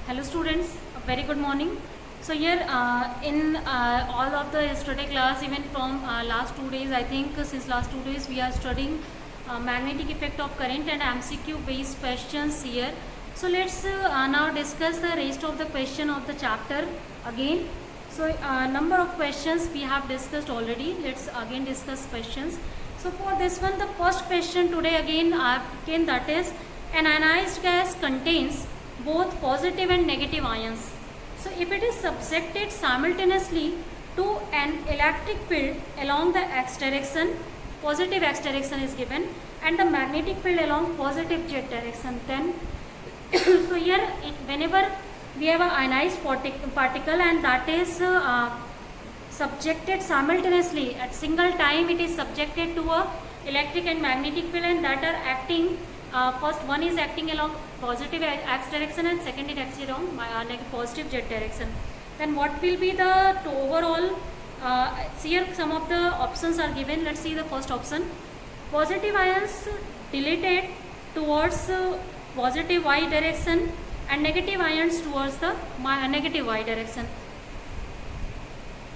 Hello students, a very good morning. So here in all of the yesterday class, even from last 2 days, I think since last 2 days we are studying magnetic effect of current and MCQ based questions here. So let's now discuss the rest of the question of the chapter again. So number of questions we have discussed already. Let's again discuss questions. So for this one, the first question today again that is, an ionized gas contains both positive and negative ions. So if it is subjected simultaneously to an electric field along the x direction, positive x direction is given, and the magnetic field along positive z direction, then so here whenever we have an ionized particle and that is subjected simultaneously at single time, it is subjected to a electric and magnetic field, and that are acting first one is acting along positive x direction and second is acting along positive z direction. Then what will be the overall here some of the options are given. Let's see the first option. Positive ions dilated towards positive y direction and negative ions towards the negative y direction.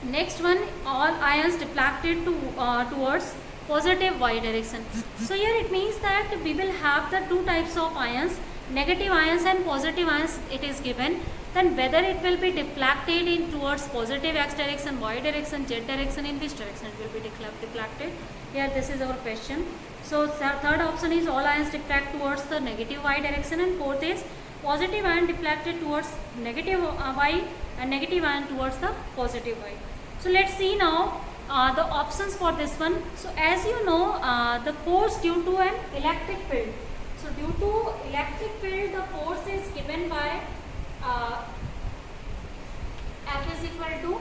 Next one, all ions deflected towards positive y direction. So here it means that we will have the two types of ions, negative ions and positive ions it is given. Then whether it will be deflected in towards positive x direction, y direction, z direction, in which direction it will be deflected. Here this is our question. So third option is all ions deflect towards the negative y direction, and fourth is positive ion deflected towards negative y and negative ion towards the positive y. So let's see now the options for this one. So as you know, the force due to an electric field. So due to electric field, the force is given by F is equal to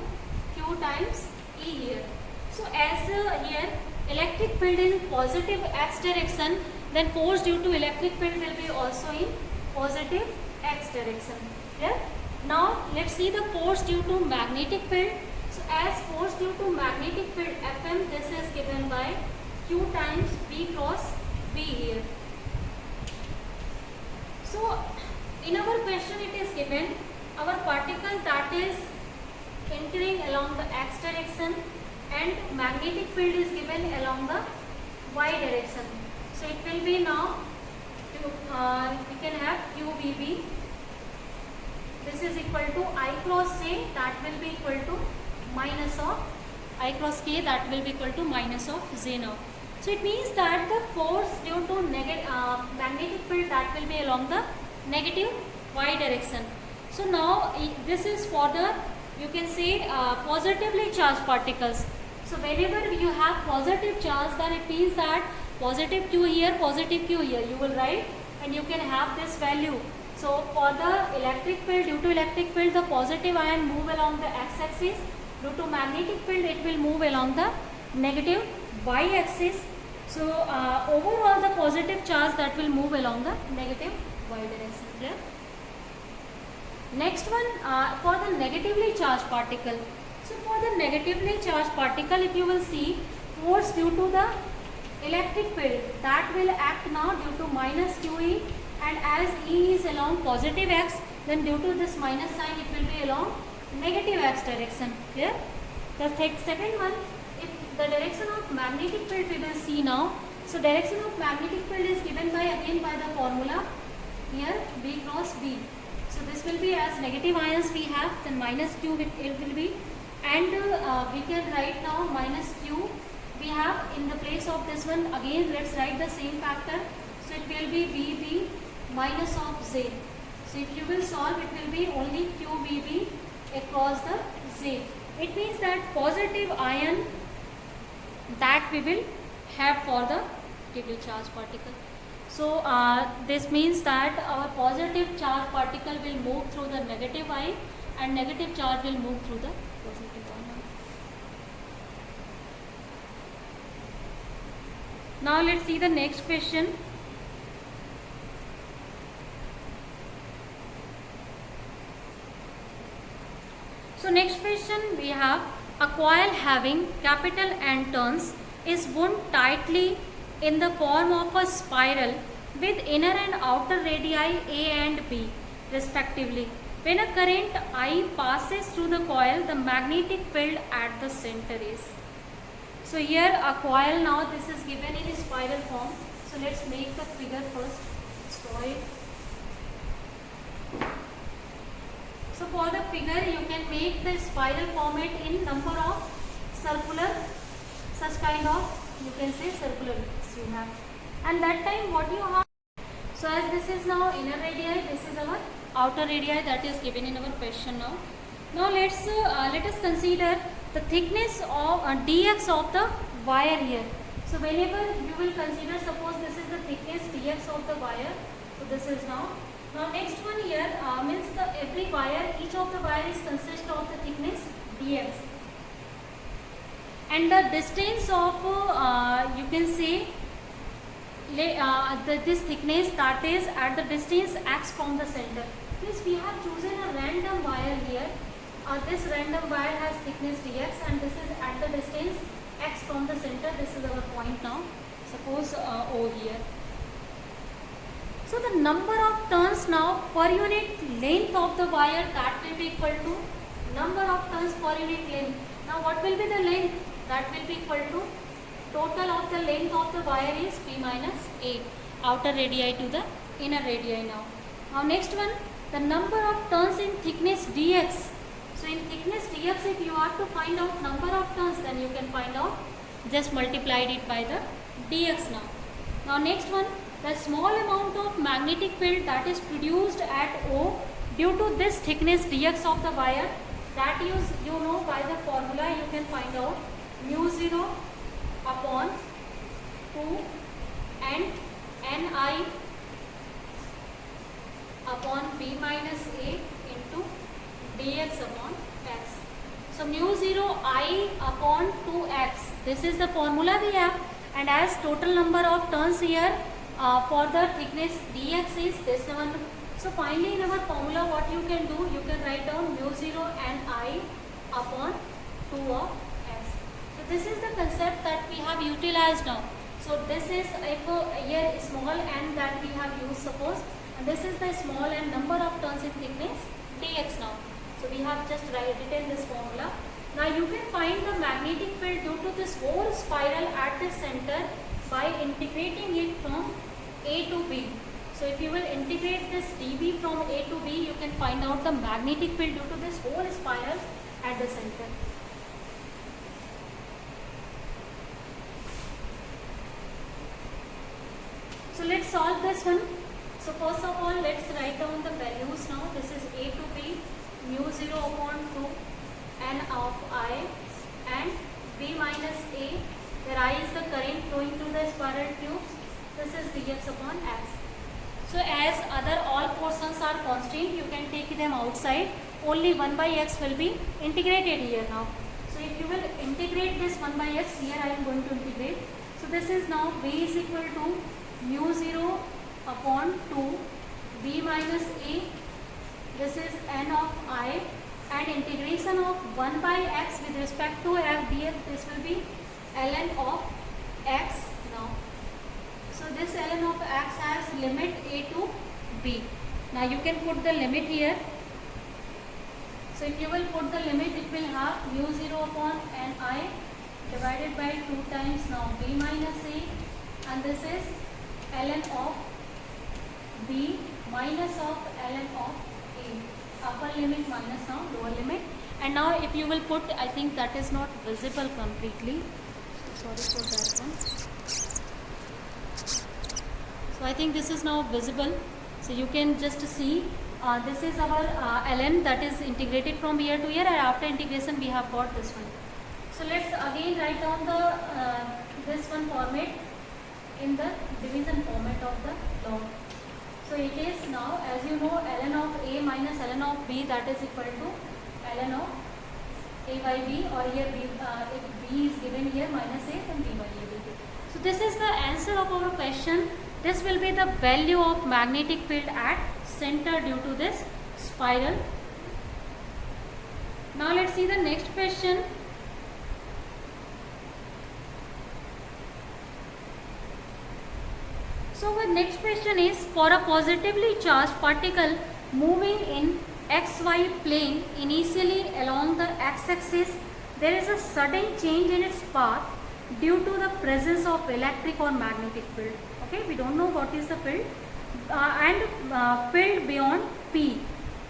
Q times E here. So as here electric field is positive x direction, then force due to electric field will be also in positive x direction. Yeah? Now let's see the force due to magnetic field. So as force due to magnetic field Fm, this is given by Q times V cross B here. So in our question it is given our particle that is entering along the x direction and magnetic field is given along the y direction. So it will be now we can have QVB. This is equal to I cross J, that will be equal to minus of I cross K, that will be equal to minus of J now. So it means that the force due to magnetic field that will be along the negative y direction. So now this is for the, you can say positively charged particles. So whenever you have positive charge, then it means that positive Q here, positive Q here, you will write and you can have this value. So for the electric field, due to electric field, the positive ion move along the x-axis. Due to magnetic field, it will move along the negative y-axis. So overall, the positive charge that will move along the negative y direction. Clear? Next one, for the negatively charged particle. So for the negatively charged particle, if you will see, force due to the electric field, that will act now due to minus QE, and as E is along positive x, then due to this minus sign, it will be along negative x direction. Clear? The second one, if the direction of magnetic field we will see now. So direction of magnetic field is given by again by the formula here B cross B. So this will be as negative ions we have, then minus Q it will be, and we can write now minus Q we have in the place of this one. Again let's write the same factor. So it will be VB minus of Z. So if you will solve, it will be only QVB across the Z. It means that positive ion that we will have for the negatively charged particle. So this means that our positive charge particle will move through the negative ion and negative charge will move through the positive ion. Now let's see the next question. So next question we have, a coil having capital N turns is wound tightly in the form of a spiral with inner and outer radii A and B respectively. When a current I passes through the coil, the magnetic field at the center is. So here a coil, now this is given in a spiral form. So let's make the figure first. Let's draw it. So for the figure, you can make the spiral format in number of circular, such kind of, you can say circular bits you have. And that time what you have, so as this is now inner radii, this is our outer radii that is given in our question now. Now let us consider the thickness of dx of the wire here. So whenever you will consider, suppose this is the thickness dx of the wire. So this is now. Now next one here means the every wire, each of the wire is consist of the thickness dx. And the distance of you can say this thickness that is at the distance x from the center. Means we have chosen a random wire here. This random wire has thickness dx and this is at the distance x from the center. This is our point now. Suppose O here. So the number of turns now per unit length of the wire, that will be equal to number of turns per unit length. Now what will be the length? That will be equal to total of the length of the wire is P minus A, outer radii to the inner radii now. Now next one, the number of turns in thickness dx. So in thickness dx, if you are to find out number of turns, then you can find out, just multiplied it by the dx now. Now next one, the small amount of magnetic field that is produced at O due to this thickness dx of the wire, that you know by the formula you can find out mu 0 upon 2 and Ni upon B minus A into dx upon x. So mu 0 I upon 2x, this is the formula we have, and as total number of turns here for the thickness dx is this one. So finally in our formula what you can do, you can write down mu 0 and I upon 2 of x. So this is the concept that we have utilized now. So this is if here small and that we have used, suppose, and this is the small and number of turns in thickness dx now. So we have just written this formula. Now you can find the magnetic field due to this whole spiral at the center by integrating it from A to B. So if you will integrate this dB from A to B, you can find out the magnetic field due to this whole spiral at the center. So let's solve this one. So first of all, let's write down the values now. This is A to B, mu 0 upon 2 n of I and B minus A, where I is the current flowing through the spiral tubes. This is dx upon x. So as other all portions are constant, you can take them outside. Only 1 by x will be integrated here now. So if you will integrate this 1 by x, here I am going to integrate. So this is now B is equal to mu 0 upon 2 B minus A. This is n of I, and integration of 1 by x with respect to f dx, this will be ln of x now. So this ln of x has limit A to B. Now you can put the limit here. So if you will put the limit, it will have mu 0 upon ni divided by 2 times now B minus A, and this is ln of B minus of ln of A, upper limit minus now lower limit. And now if you will put, I think that is not visible completely, sorry for that one. So I think this is now visible, so you can just see this is our ln that is integrated from here to here, and after integration we have got this one. So let's again write down the this one format in the division format of the log. So it is now, as you know, ln of A minus ln of B, that is equal to ln of A by B, or here B, if B is given here minus A, then B by A will be. So this is the answer of our question. This will be the value of magnetic field at center due to this spiral. Now let's see the next question. So the next question is, for a positively charged particle moving in xy plane initially along the x-axis there is a sudden change in its path due to the presence of electric or magnetic field. Okay, we don't know what is the field and field beyond P.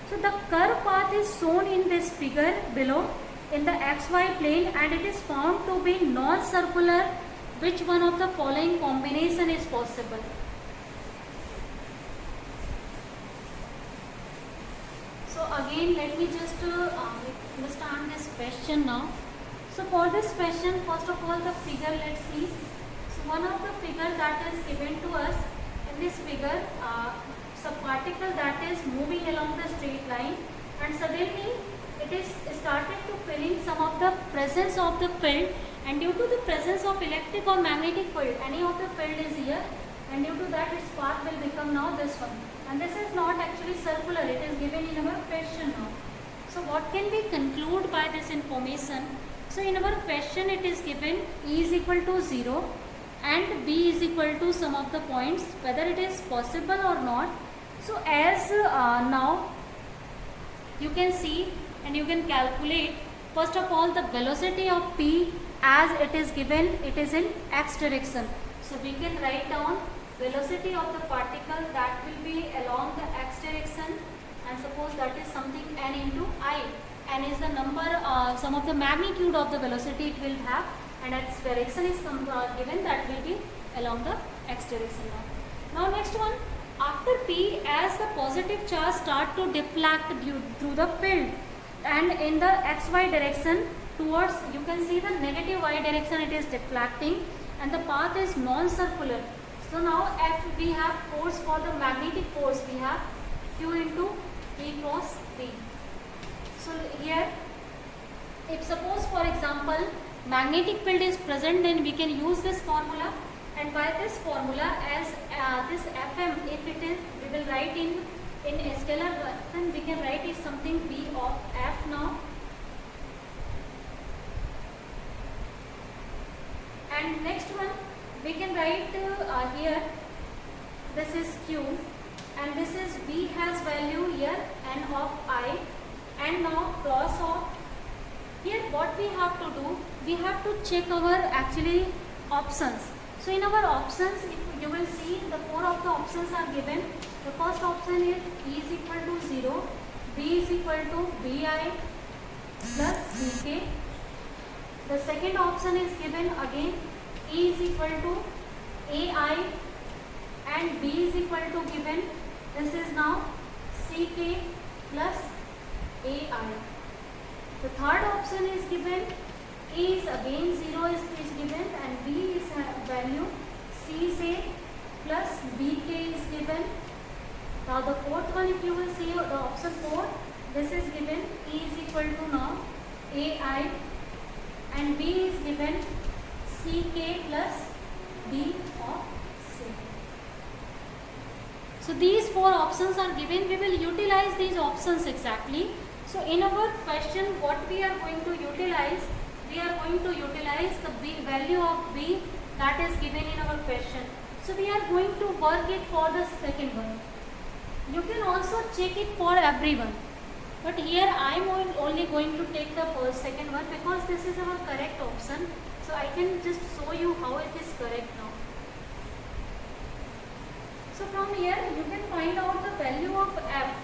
So the curve path is shown in this figure below in the xy plane and it is found to be non-circular. Which one of the following combination is possible? So again let me just understand this question now. So for this question, first of all the figure let's see. So one of the figure that is given to us in this figure, some particle that is moving along the straight line and suddenly it is started to feeling some of the presence of the field, and due to the presence of electric or magnetic field, any of the field is here and due to that its path will become now this one, and this is not actually circular, it is given in our question now. So what can we conclude by this information? So in our question it is given E is equal to 0 and B is equal to some of the points, whether it is possible or not. So as now you can see and you can calculate, first of all the velocity of P as it is given, it is in x direction. So we can write down velocity of the particle that will be along the x direction, and suppose that is something n into I. N is the number, some of the magnitude of the velocity it will have, and its direction is given, that will be along the x direction now. Now next one, after P, as the positive charge start to deflect through the field and in the xy direction towards, you can see the negative y direction it is deflecting and the path is non-circular. So now F we have force for the magnetic force, we have Q into P cross P. So here if suppose for example magnetic field is present, then we can use this formula, and by this formula as this Fm, if it is, we will write in a scalar, then we can write it something V of F now, and next one we can write here this is Q and this is V has value here N of I, and now cross of, here what we have to do, we have to check our actually options. So in our options, if you will see the 4 of the options are given. The first option is E is equal to 0, B is equal to Bi plus Vk. The second option is given again E is equal to Ai and B is equal to given, this is now Ck plus Ai. The third option is given, E is again 0 is given and B is value Cj plus Bk is given. Now the fourth one, if you will see the option 4, this is given E is equal to now Ai and B is given Ck plus B of C. So these 4 options are given, we will utilize these options exactly. So in our question what we are going to utilize, we are going to utilize the B, value of B that is given in our question. So we are going to work it for the second one. You can also check it for everyone, but here I am only going to take the second one because this is our correct option. So I can just show you how it is correct now. So from here you can find out the value of F.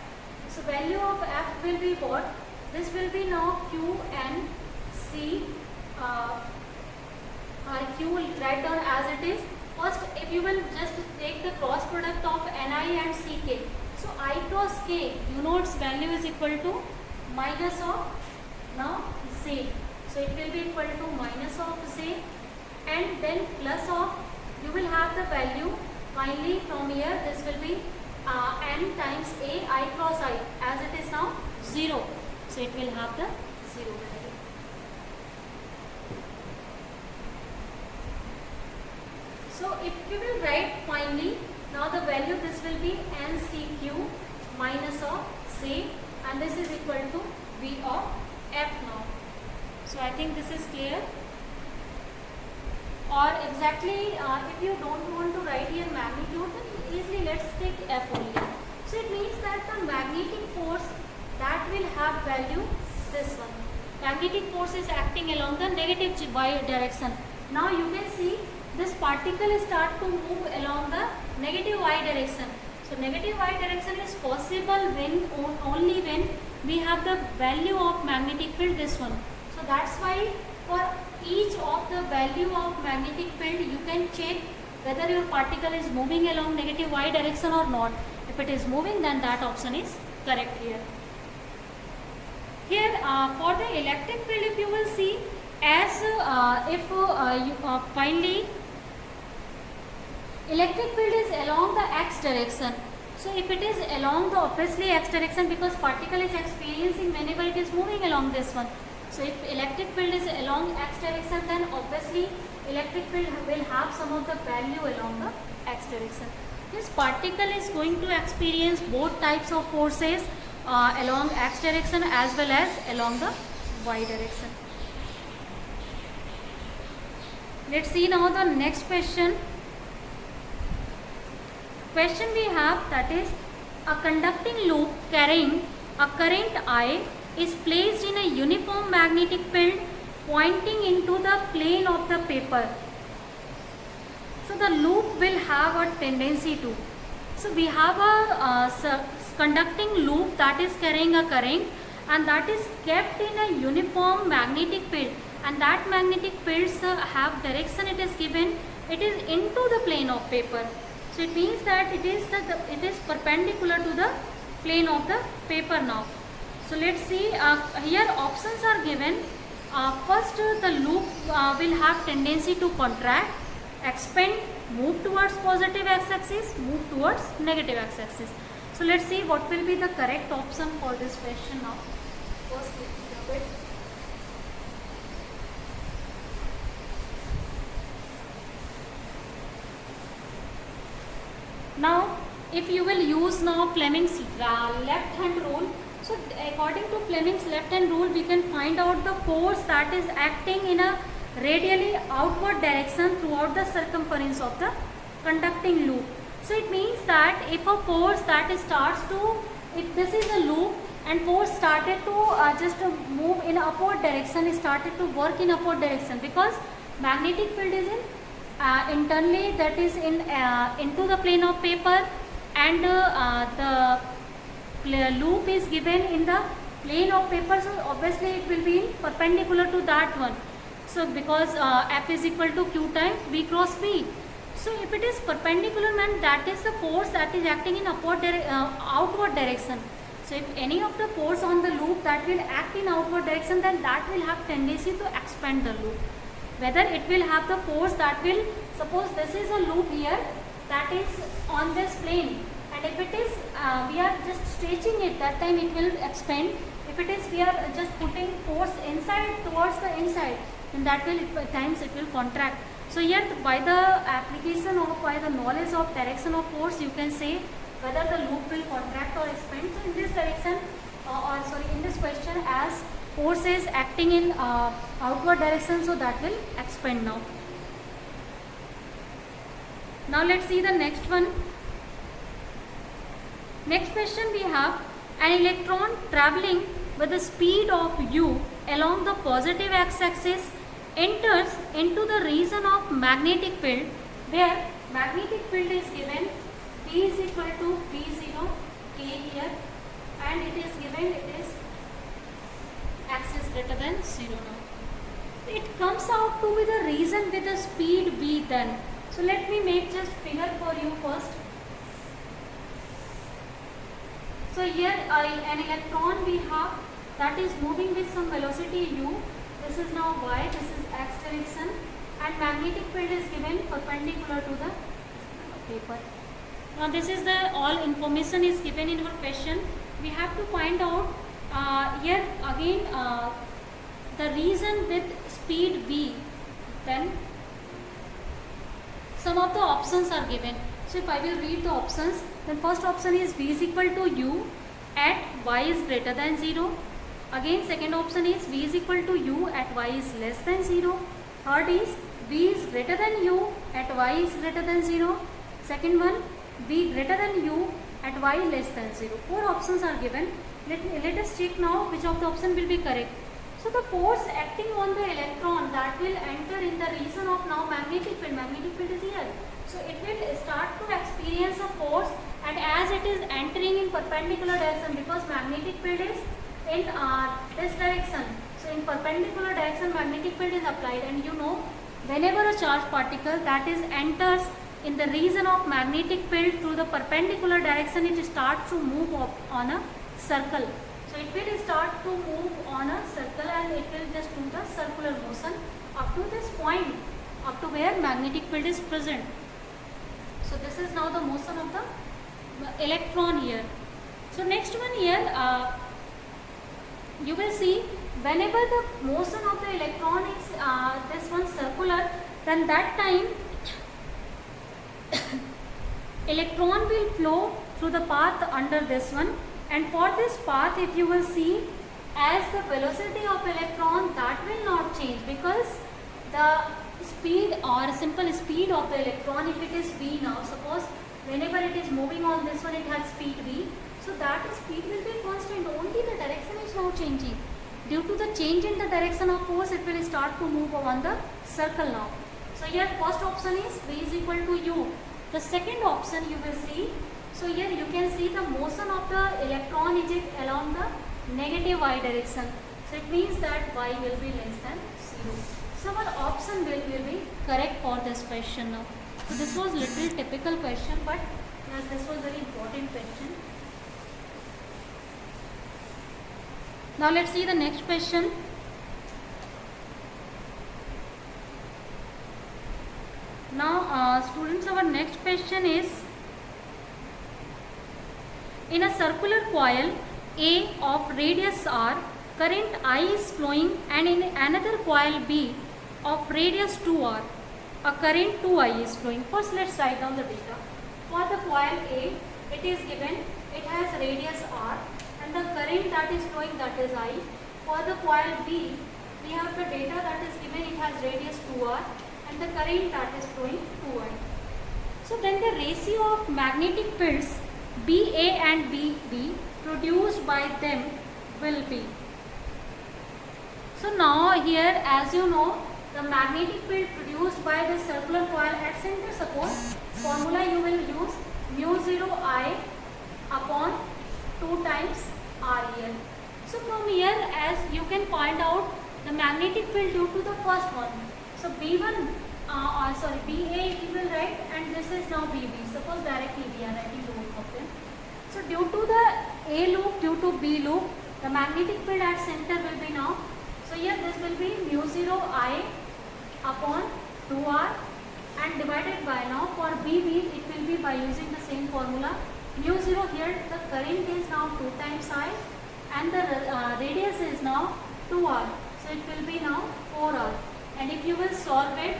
So value of F will be what? This will be now Q and C. Q will write down as it is. First, if you will just take the cross product of Ni and Ck. So I cross K, you know its value is equal to minus of now Z. So it will be equal to minus of Z and then plus of, you will have the value finally from here, this will be N times A I cross I, as it is now 0. So it will have the 0 value. So if you will write finally, now the value this will be NCQ minus of C and this is equal to V of F now. So I think this is clear. Or exactly if you don't want to write here magnitude, then easily let's take F only. So it means that the magnetic force that value this one. Magnetic force is acting along the negative y direction. Now you can see this particle start to move along the negative y direction. So negative y direction is possible when only when we have the value of magnetic field, this one. So that's why for each of the value of magnetic field you can check whether your particle is moving along negative y direction or not. If it is moving, then that option is correct here. Here for the electric field, if you will see, as finally electric field is along the x direction. So if it is along the obviously x direction, because particle is experiencing whenever it is moving along this one. So if electric field is along x direction, then obviously electric field will have some of the value along the x direction. This particle is going to experience both types of forces along x direction as well as along the y direction. Let's see now the next question. Question we have, that is, a conducting loop carrying a current I is placed in a uniform magnetic field pointing into the plane of the paper. So the loop will have a tendency to. So we have a conducting loop that is carrying a current, and that is kept in a uniform magnetic field, and that magnetic fields have direction it is given, it is into the plane of paper. So it means that it is perpendicular to the plane of the paper now. So let's see, here options are given. First, the loop will have tendency to contract, expand, move towards positive x-axis, move towards negative x-axis. So let's see what will be the correct option for this question now. First, let me it. Now, if you will use now Fleming's left hand rule, so according to Fleming's left hand rule, we can find out the force that is acting in a radially outward direction throughout the circumference of the conducting loop. So it means that if a force that starts to, if this is a loop and force started to just move in upward direction, started to work in upward direction, because magnetic field is in internally, that is in into the plane of paper, and the loop is given in the plane of paper, so obviously it will be perpendicular to that one. So because F is equal to Q times V cross V. So if it is perpendicular, means that is the force that is acting in outward direction. So if any of the force on the loop that will act in outward direction, then that will have tendency to expand the loop. Whether it will have the force that will, suppose this is a loop here that is on this plane, and if it is we are just stretching it, that time it will expand. If it is we are just putting force inside towards the inside, then that will times it will contract. So here by the application or by the knowledge of direction of force, you can say whether the loop will contract or expand. So in this direction in this question, as force is acting in outward direction, so that will expand now. Now let's see the next one. Next question we have, an electron traveling with the speed of u along the positive x-axis enters into the region of magnetic field, where magnetic field is given V is equal to V0 K here, and it is given, it is x is greater than 0 now. It comes out to be the region with the speed v then. So let me make just figure for you first. So here an electron we have that is moving with some velocity u. This is now y, this is x direction, and magnetic field is given perpendicular to the paper. Now this is the all information is given in our question. We have to find out here again the region with speed v. Then some of the options are given. So if I will read the options, then first option is v is equal to u at y is greater than 0. Again second option is v is equal to u at y is less than 0. Third is v is greater than u at y is greater than 0. Second one, v greater than u at y less than 0. Four options are given. Let us check now which of the option will be correct. So the force acting on the electron that will enter in the region of now magnetic field is here. So it will start to experience a force, and as it is entering in perpendicular direction, because magnetic field is in this direction. So in perpendicular direction magnetic field is applied, and you know whenever a charged particle that is enters in the region of magnetic field through the perpendicular direction, it starts to move on a circle. So it will start to move on a circle, and it will just do the circular motion up to this point, up to where magnetic field is present. So this is now the motion of the electron here. So next one here, you will see whenever the motion of the electron is this one circular, then that time electron will flow through the path under this one, and for this path, if you will see, as the velocity of electron that will not change, because the speed or simple speed of the electron, if it is v now, suppose whenever it is moving on this one, it has speed v, so that speed will be constant, only the direction is now changing. Due to the change in the direction of force, it will start to move on the circle now. So here first option is v is equal to u. The second option you will see, so here you can see the motion of the electron is along the negative y direction. So it means that y will be less than 0. So our option will be correct for this question now. So this was little typical question, but yes, this was very important question. Now let's see the next question. Now students, our next question is, in a circular coil A of radius r, current I is flowing, and in another coil B of radius 2r, a current 2I is flowing. First let's write down the data. For the coil A, it is given, it has radius r, and the current that is flowing, that is I. For the coil B, we have the data that is given, it has radius 2r, and the current that is flowing 2I. So then the ratio of magnetic fields BA and BB produced by them will be. So now here, as you know, the magnetic field produced by the circular coil at center, suppose formula you will use mu 0 I upon 2 times R here. So from here, as you can find out the magnetic field due to the first one. So B1 BA if you will write, and this is now BB. Suppose directly we are writing both of them. So due to the A loop, due to B loop, the magnetic field at center will be now. So here this will be mu 0 I upon 2R, and divided by, now for BB it will be by using the same formula. Mu 0 here, the current is now 2 times I, and the radius is now 2R. So it will be now 4R. And if you will solve it,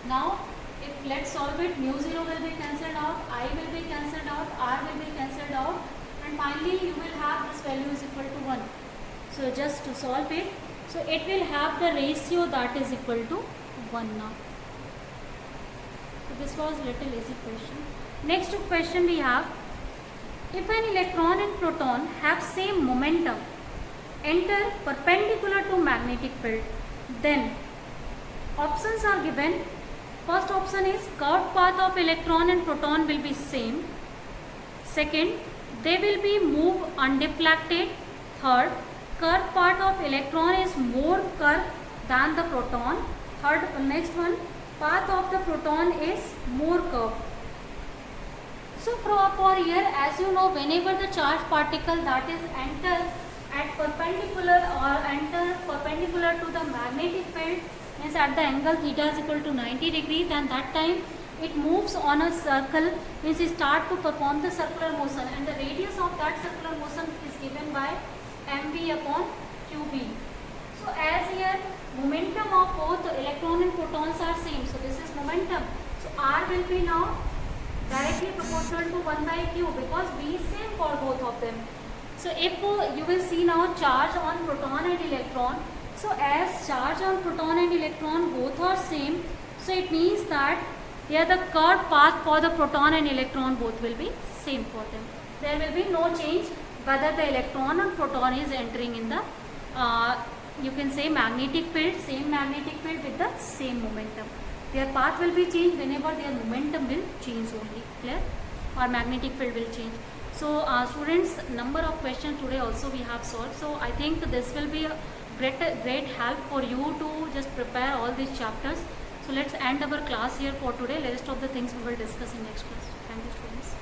now if let's solve it, mu 0 will be cancelled out, I will be cancelled out, R will be cancelled out, and finally you will have this value is equal to 1. So just to solve it, so it will have the ratio that is equal to 1 now. So this was little easy question. Next question we have, if an electron and proton have same momentum, enter perpendicular to magnetic field, then options are given. First option is curved path of electron and proton will be same. Second, they will be moved undeflected. Third, curved path of electron is more curved than the proton. Third, next one, path of the proton is more curved. So for here, as you know, whenever the charged particle that is enter at perpendicular or enter perpendicular to the magnetic field, means at the angle theta is equal to 90 degrees, then that time it moves on a circle, means it start to perform the circular motion, and the radius of that circular motion is given by mv upon qb. So as here momentum of both the electron and protons are same, so this is momentum. So r will be now directly proportional to 1 by q, because v is same for both of them. So if you will see now charge on proton and electron, so as charge on proton and electron both are same, so it means that here the curved path for the proton and electron both will be same for them. There will be no change whether the electron or proton is entering in the you can say magnetic field, same magnetic field with the same momentum. Their path will be changed whenever their momentum will change only, clear, or magnetic field will change. So students, number of questions today also we have solved. So I think this will be a great help for you to just prepare all these chapters. So let's end our class here for today. Rest of the things we will discuss in next class. Thank you, students.